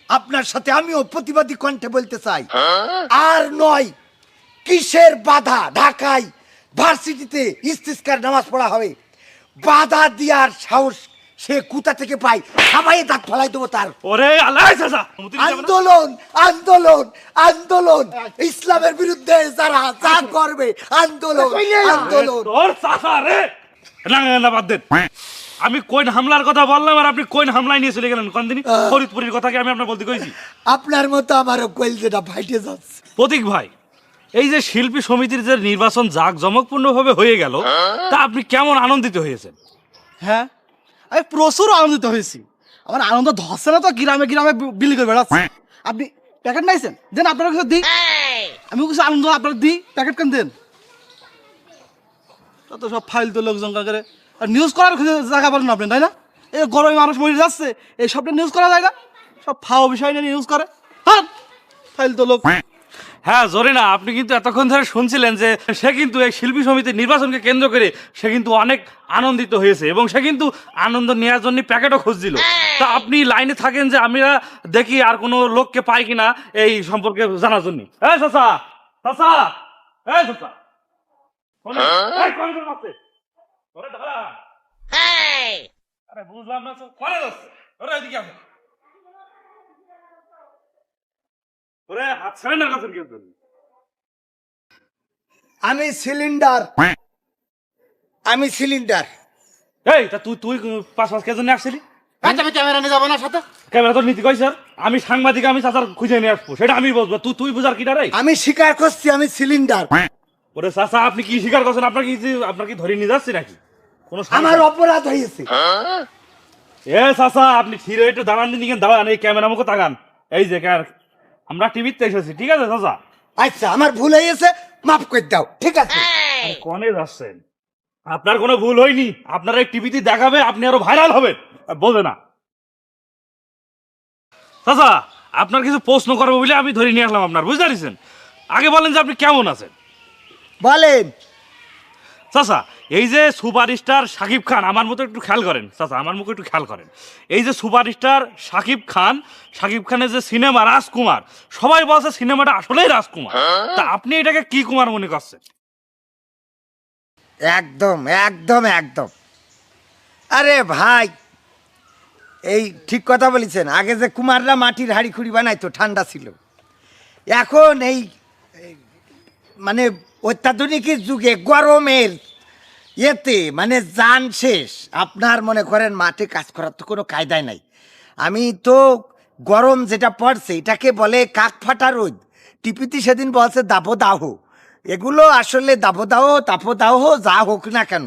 আপনার সাথে আমিও প্রতিবাদী কণ্ঠে বলতে চাই, আর নয় কিসের বাধা? ঢাকায় ভার্সিটিতে ইস্তিসকার নামাজ পড়া হবে, বাধা দেওয়ার সাহস সে কোথা থেকে পায়? সবাই দাঁত ফলাই দেবো তার। ওরে আল্লাহ চাচা, আন্দোলন আন্দোলন আন্দোলন, ইসলামের বিরুদ্ধে যারা যা করবে আন্দোলন আন্দোলন। তোর চাচা রে, না বাদ দেন। আমি কোন হামলার কথা বললাম আর আপনি কোন হামলায় নিয়ে চলে গেলেন? কোনদিনই ফরিদপুরের কথা কি আমি আপনার বলতে কইছি? আপনার মতো আমারও কইল যেটা ফাইটে যাচ্ছে। প্রতীক ভাই, এই যে শিল্পী সমিতির যে নির্বাচন জাঁকজমকপূর্ণভাবে হয়ে গেল, তা আপনি কেমন আনন্দিত হয়েছেন? হ্যাঁ, আমি প্রচুর আনন্দিত হয়েছি। আমার আনন্দ ধরছে না তো, গ্রামে গ্রামে বিলি করে বেড়াচ্ছে। আপনি প্যাকেট নাইছেন, দেন আপনার কাছে দিই। আমি কিছু আনন্দ আপনার দিই, প্যাকেট কেন দেন? তত সব ফাইল তো লোকজন করে আর নিউজ করার জায়গা পারেন আপনি, তাই না? এই গরমে মানুষ মরে যাচ্ছে, এই সবটা নিউজ করা যায় না? সব ফাও বিষয় নিয়ে নিউজ করে। হ্যাঁ, ফাইল তো লোক। হ্যাঁ জরিনা, আপনি কিন্তু এতক্ষণ ধরে শুনছিলেন যে সে কিন্তু এই শিল্পী সমিতির নির্বাচনকে কেন্দ্র করে সে কিন্তু অনেক আনন্দিত হয়েছে এবং সে কিন্তু আনন্দ নেওয়ার জন্য প্যাকেটও খুঁজছিল। তা আপনি লাইনে থাকেন যে আমরা দেখি আর কোনো লোককে পাই কিনা এই সম্পর্কে জানার জন্য। এই চাচা, চাচা, এই চাচা, শোনেন, এই কোন কোন আছে? ওরে দাঁড়া। আরে বুঝলাম না তো, কোনে যাচ্ছে? ওরে এদিকে আসো। ওরে হাত ছাড়েন না কাছের কেউ। আমি সিলিন্ডার, আমি সিলিন্ডার। এই তা তুই তুই পাঁচ পাঁচ কেজন আসছিলি? আমি ক্যামেরা নিয়ে যাবো না সাথে? ক্যামেরা তোর নীতি কই স্যার? আমি সাংবাদিক, আমি চাচার খুঁজে নিয়ে আসবো, সেটা আমি বলবো। তুই তুই বুঝার কিটা রে? আমি স্বীকার করছি আমি সিলিন্ডার। ওরে চাচা, আপনি কি স্বীকার করছেন? আপনার কি ধরে নিয়ে যাচ্ছি নাকি? কোনো আমার অপরাধ হয়েছে। এ চাচা, আপনি ফিরে একটু দাঁড়ান দিন, দাঁড়ান, এই ক্যামেরা মুখে তাকান। এই যে আমরা টিভিতে এসেছি, ঠিক আছে চাচা? আচ্ছা, আমার ভুল হয়েছে, মাফ করে দাও, ঠিক আছে? কনে যাচ্ছেন? আপনার কোনো ভুল হয়নি, আপনার এই টিভিতে দেখাবে, আপনি আরো ভাইরাল হবেন, বোঝে না চাচা। আপনার কিছু প্রশ্ন করবো বলে আমি ধরে নিয়ে আসলাম আপনার, বুঝতে পারছেন? আগে বলেন যে আপনি কেমন আছেন। বলেন। চাচা, এই যে সুপারস্টার শাকিব খান, আমার মতো একটু খেয়াল করেন চাচা, আমার মুখে একটু খেয়াল করেন। এই যে সুপারস্টার শাকিব খানের যে সিনেমা রাজকুমার, সবাই বলছে সিনেমাটা আসলেই রাজকুমার, তা আপনি এটাকে কি কুমার মনে করছেন? একদম একদম একদম। আরে ভাই, এই ঠিক কথা বলেছেন। আগে যে কুমাররা মাটির হাড়ি খুঁড়ি বানাইতো, ঠান্ডা ছিল। এখন এই মানে অত্যাধুনিক যুগে গরমের এতে মানে জান শেষ। আপনার মনে করেন মাঠে কাজ করার তো কোনো কায়দায় নাই। আমি তো গরম যেটা পড়ছে এটাকে বলে কাক ফাটা রোদ। টিপিতে সেদিন বলছে দাবদাহ। এগুলো আসলে দাবদাহ তাপদাহ যা হোক না কেন,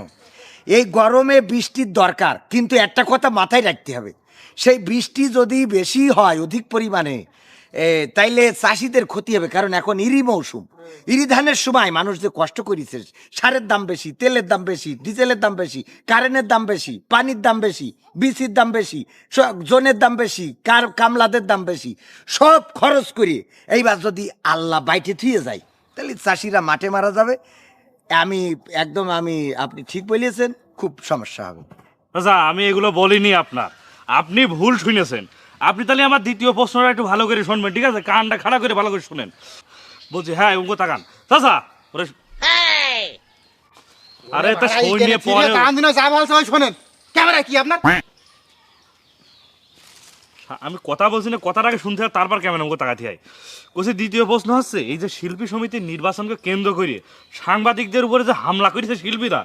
এই গরমে বৃষ্টির দরকার, কিন্তু একটা কথা মাথায় রাখতে হবে, সেই বৃষ্টি যদি বেশি হয় অধিক পরিমাণে, তাইলে চাষিদের ক্ষতি হবে। কারণ এখন ইরি মৌসুম, ইরি ধানের সময় মানুষ যে কষ্ট করেছে, সারের দাম বেশি, তেলের দাম বেশি, ডিজেলের দাম বেশি, কারেন্টের দাম বেশি, পানির দাম বেশি, বিসির দাম বেশি, জনের দাম বেশি, কামলাদের দাম বেশি, সব খরচ করে এইবার যদি আল্লাহ বাইটে থুয়ে যায়, তাহলে চাষিরা মাঠে মারা যাবে। আপনি ঠিক বলিয়েছেন, খুব সমস্যা হবে। চাচা, আমি এগুলো বলিনি আপনার, আপনি ভুল শুনেছেন। আপনি তাহলে আমার দ্বিতীয় প্রশ্নটা একটু ভালো করে শুনবেন, ঠিক আছে? কানটা খাড়া করে ভালো করে শুনেন। বলছি, হ্যাঁ উঙ্গো তাকান চাচা। ওরে আরে তা শোনে পরে যা বলছে ওই শোনেন। ক্যামেরা কি আপনার? আমি কথা বলছি না, কথার আগে শুনতে হয়, তারপর কেমন আমাকে তাকাতে হয়। কোথায় দ্বিতীয় প্রশ্ন হচ্ছে, এই যে শিল্পী সমিতির নির্বাচনকে কেন্দ্র করে সাংবাদিকদের উপরে যে হামলা করেছে শিল্পীরা,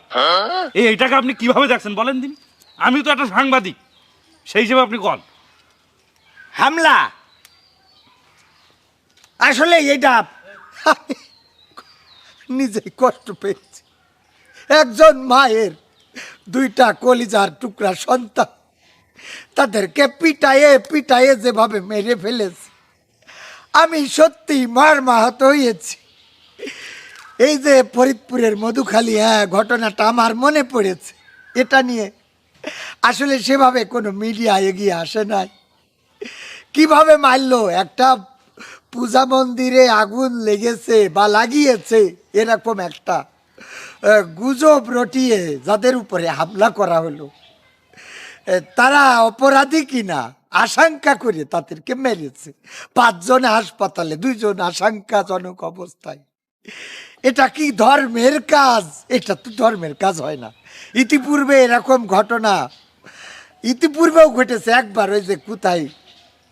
এইটাকে আপনি কিভাবে দেখছেন বলেন দিন? আমি তো একটা সাংবাদিক, সেই হিসেবে আপনি কন। হামলা আসলে এটা নিজেই কষ্ট পেয়েছি। একজন মায়ের দুইটা কলিজার টুকরা সন্তান, তাদেরকে পিটায়ে পিটায়ে যেভাবে মেরে ফেলেছে, আমি সত্যি মর্মাহত হয়েছি। এই যে ফরিদপুরের মধুখালী, ঘটনাটা আমার মনে পড়েছে। এটা নিয়ে আসলে সেভাবে কোনো মিডিয়া এগিয়ে আসে নাই। কিভাবে মারলো? একটা পূজা মন্দিরে আগুন লেগেছে বা লাগিয়েছে, এরকম একটা গুজব রটিয়ে যাদের উপরে হামলা করা হলো, তারা অপরাধী কিনা আশঙ্কা করে তাদেরকে মেরেছে। 5 জন হাসপাতালে, 2 জন আশঙ্কাজনক অবস্থায়। এটা কি ধর্মের কাজ? এটা তো ধর্মের কাজ হয় না। ইতিপূর্বে এরকম ঘটনা ইতিপূর্বেও ঘটেছে একবার, ওই যে কোথায়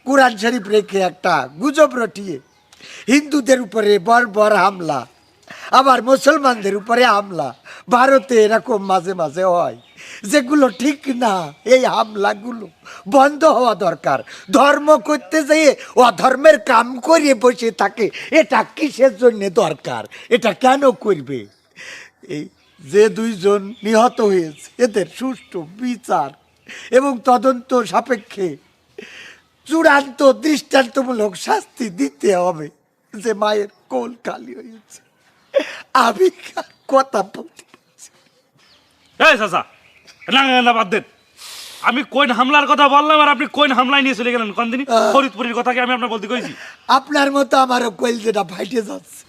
কোরআন শরীফ রেখে একটা গুজব রটিয়ে হিন্দুদের উপরে বর্বর হামলা, আবার মুসলমানদের উপরে হামলা। ভারতে এরকম মাঝে মাঝে হয়, যেগুলো ঠিক না। এই হামলাগুলো বন্ধ হওয়া দরকার। ধর্ম করতে যেয়ে অধর্মের কাম করিয়ে বসে থাকে, এটা কিসের জন্য দরকার? এটা কেন করবে? এই যে 2 জন নিহত হয়েছে, এদের সুষ্ঠু বিচার এবং তদন্ত সাপেক্ষে চূড়ান্ত দৃষ্টান্তমূলক শাস্তি দিতে হবে। যে মায়ের কোল খালি হয়েছে, আমি আর কথা বলতে পারছি না। এই চাচা, না বাদ দেন। আমি কোন হামলার কথা বললাম আর আপনি কোন হামলায় নিয়ে চলে গেলেন? কোন দিনই ফরিদপুরের কথা কি আমি আপনার বলতে কইছি? আপনার মতো আমারও কোল যেটা ফাইটে যাচ্ছে।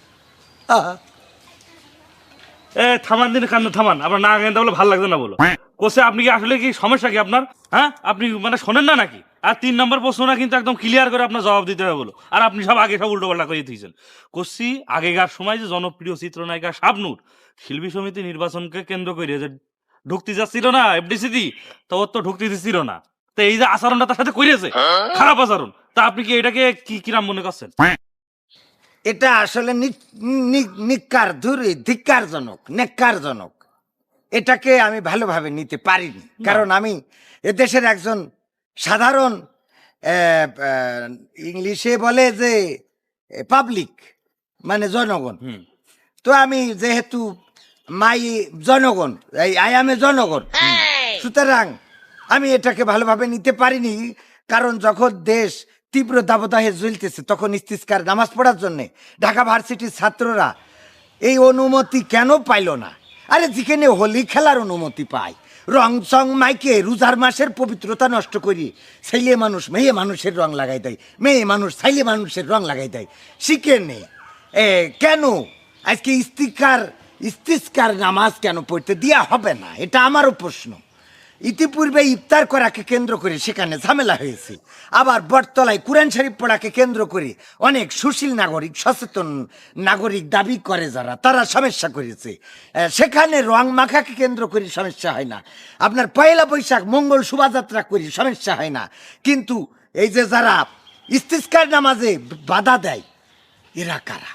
থামান দিন, কান্না থামান। আপনার না গেন্দা বলে ভালো লাগছে না বলো। কোসে আপনি কি আসলে কি সমস্যা কি আপনার? হ্যাঁ, আপনি মানে শোনেন না নাকি? আর 3 নম্বর প্রশ্নটা কিন্তু একদম ক্লিয়ার করে আপনার জবাব দিতে হবে বলো। আর আপনি সব আগে সব উল্টো পাল্টা করে দিয়েছেন। কোসি আগেকার সময় যে জনপ্রিয় চিত্রনায়িকা শাবনূর শিল্পী সমিতি নির্বাচনকে কেন্দ্র করে যে ঢুকতে যাচ্ছিল না এফডিসিতে, তো ওর তো ঢুকতে দিচ্ছিল না। তো এই যে আচরণটা তার সাথে করেছে, খারাপ আচরণ, তা আপনি কি এটাকে কি কিরাম মনে করছেন? এটা আসলে ধিক্কারজনক, নেককারজনক। এটাকে আমি ভালোভাবে নিতে পারিনি, কারণ আমি এদেশের একজন সাধারণ ইংলিশে বলে যে পাবলিক, মানে জনগণ। তো আমি যেহেতু জনগণ, আই এম এ জনগণ, সুতরাং আমি এটাকে ভালোভাবে নিতে পারিনি। কারণ যখন দেশ তীব্র দাবদাহে জ্বলতেছে, তখন ইস্তিস্কার নামাজ পড়ার জন্য ঢাকা ভার্সিটির ছাত্ররা এই অনুমতি কেন পাইল না? আরে যেখানে হোলি খেলার অনুমতি পায়, রং চং মাইকে রোজার মাসের পবিত্রতা নষ্ট করি, ছেলে মানুষ মেয়ে মানুষের রং লাগাই দেয়, মেয়ে মানুষ ছেলে মানুষের রং লাগাই দেয়, শিখেনে কেন আজকে ইস্তিস্কার নামাজ কেন পড়তে দেওয়া হবে না? এটা আমারও প্রশ্ন। ইতিপূর্বে ইফতার করাকে কেন্দ্র করে সেখানে ঝামেলা হয়েছে। আবার বটতলায় কোরআন শরীফ পড়াকে কেন্দ্র করে অনেক সুশীল নাগরিক, সচেতন নাগরিক দাবি করে যারা, তারা সমস্যা করেছে। সেখানে রং মাখাকে কেন্দ্র করে সমস্যা হয় না। আপনার পয়লা বৈশাখ মঙ্গল শোভাযাত্রা করি সমস্যা হয় না। কিন্তু এই যে যারা ইস্তিস্কার নামাজে বাধা দেয়, এরা কারা?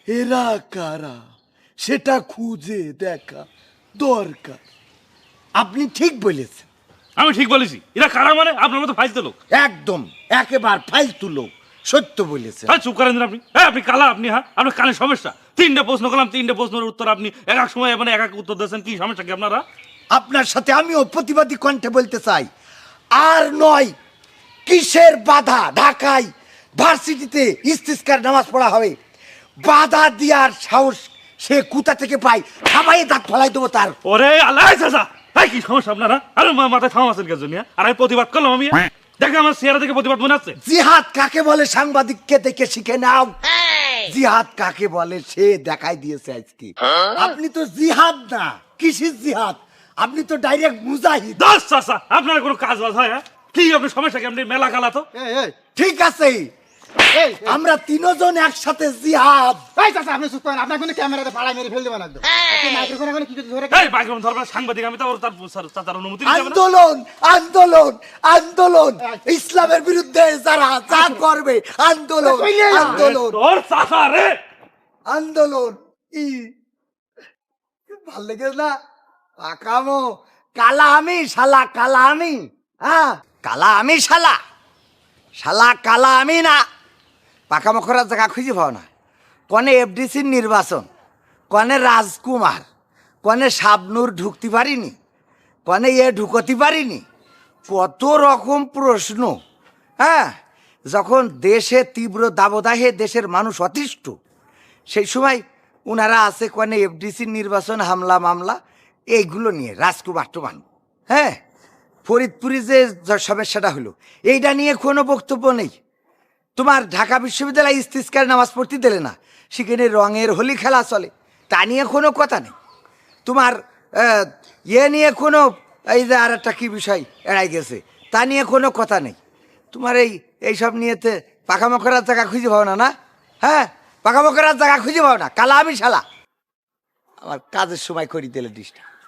এরা কারা সেটা খুঁজে দেখা দরকার। আপনি ঠিক বলেছেন। আমি ঠিক বলেছি? এরা কারা মানে? আপনার মতো ফাইলতে লোক। একদম একেবারে ফালতু লোক, সত্য বলেছেন। হ্যাঁ, চুপ করেন দিন আপনি। হ্যাঁ, আপনি কালা, আপনি হ্যাঁ, আপনার কানে সমস্যা। 3টে প্রশ্ন করলাম, 3টে প্রশ্নের উত্তর আপনি এক এক সময় মানে এক এক উত্তর দিয়েছেন। কি সমস্যা কি আপনারা? আপনার সাথে আমিও প্রতিবাদী কণ্ঠে বলতে চাই, আর নয় কিসের বাধা? ঢাকায় ভার্সিটিতে ইস্তিস্কার নামাজ পড়া হবে, বাধা দেওয়ার সাহস সে কোথা থেকে পায়? খাবাই দাঁত ফলাই দেবো তার। ওরে আল্লাহ চাচা, হ্যাঁ কি সমস্যা আপনারা? আরে মাথায় থাম আছেন কেন? আর আমি প্রতিবাদ করলাম, আমি দেখে আমার চেহারা দেখে প্রতিবাদ মনে আছে? জিহাদ কাকে বলে সাংবাদিককে দেখে শিখে নাও। জিহাদ কাকে বলে সে দেখাই দিয়েছে আজকে। আপনি তো জিহাদ না, কিসের জিহাদ? আপনি তো ডাইরেক্ট মুজাহিদ। দশ চাচা, আপনার কোনো কাজ বাজ হয়? হ্যাঁ, কি আপনার সমস্যা কি? আপনি মেলা কালা তো। ঠিক আছে, আমরা 3 জন একসাথে জিহাদ। আপনি চুপ করেন, আপনার কোনো ক্যামেরাতে ভাড়া মেরে ফেল দেবেন একদম। মাইক্রোফোন এখন কি ধরে এই মাইক্রোফোন ধরবেন সাংবাদিক, আমি তো ওর তার চাচার অনুমতি নিতে হবে না। আন্দোলন আন্দোলন আন্দোলন, ইসলামের বিরুদ্ধে যারা যা করবে আন্দোলন আন্দোলন তোর চাচা রে আন্দোলন। ভাল লেগে না? আকামো কালা আমি শালা, কালা আমি, হ্যাঁ কালা আমি শালা, শালা কালা আমি না। পাকামো করার জায়গা খুঁজে পাও না। কনে এফডিসির নির্বাচন, কনে রাজকুমার, কনে শাবনূর ঢুকতে পারিনি, কনে ঢুকতে পারিনি, কত রকম প্রশ্ন। হ্যাঁ, যখন দেশে তীব্র দাবদাহে দেশের মানুষ অতিষ্ঠ, সেই সময় ওনারা আছে কনে এফডিসির নির্বাচন, হামলা মামলা, এইগুলো নিয়ে রাজকুমার টোমান। হ্যাঁ, ফরিদপুরে যে সমস্যাটা হলো, এইটা নিয়ে কোনো বক্তব্য নেই। তোমার ঢাকা বিশ্ববিদ্যালয় ইস্তিস্কার নামাজ পড়তে দিলে না, সেখানে রঙের হোলি খেলা চলে, তা নিয়ে কোনো কথা নেই। তোমার নিয়ে কোনো, এই যে আর একটা কি বিষয় এড়াই গেছে, তা নিয়ে কোনো কথা নেই। তোমার এইসব নিয়েতে পাকামো করার জায়গা খুঁজে পাও না, না? হ্যাঁ, পাকামো করার জায়গা খুঁজে পাও না, কালা আমি শালা। আমার কাজের সময় করি দিলে ডিস্টার্ব।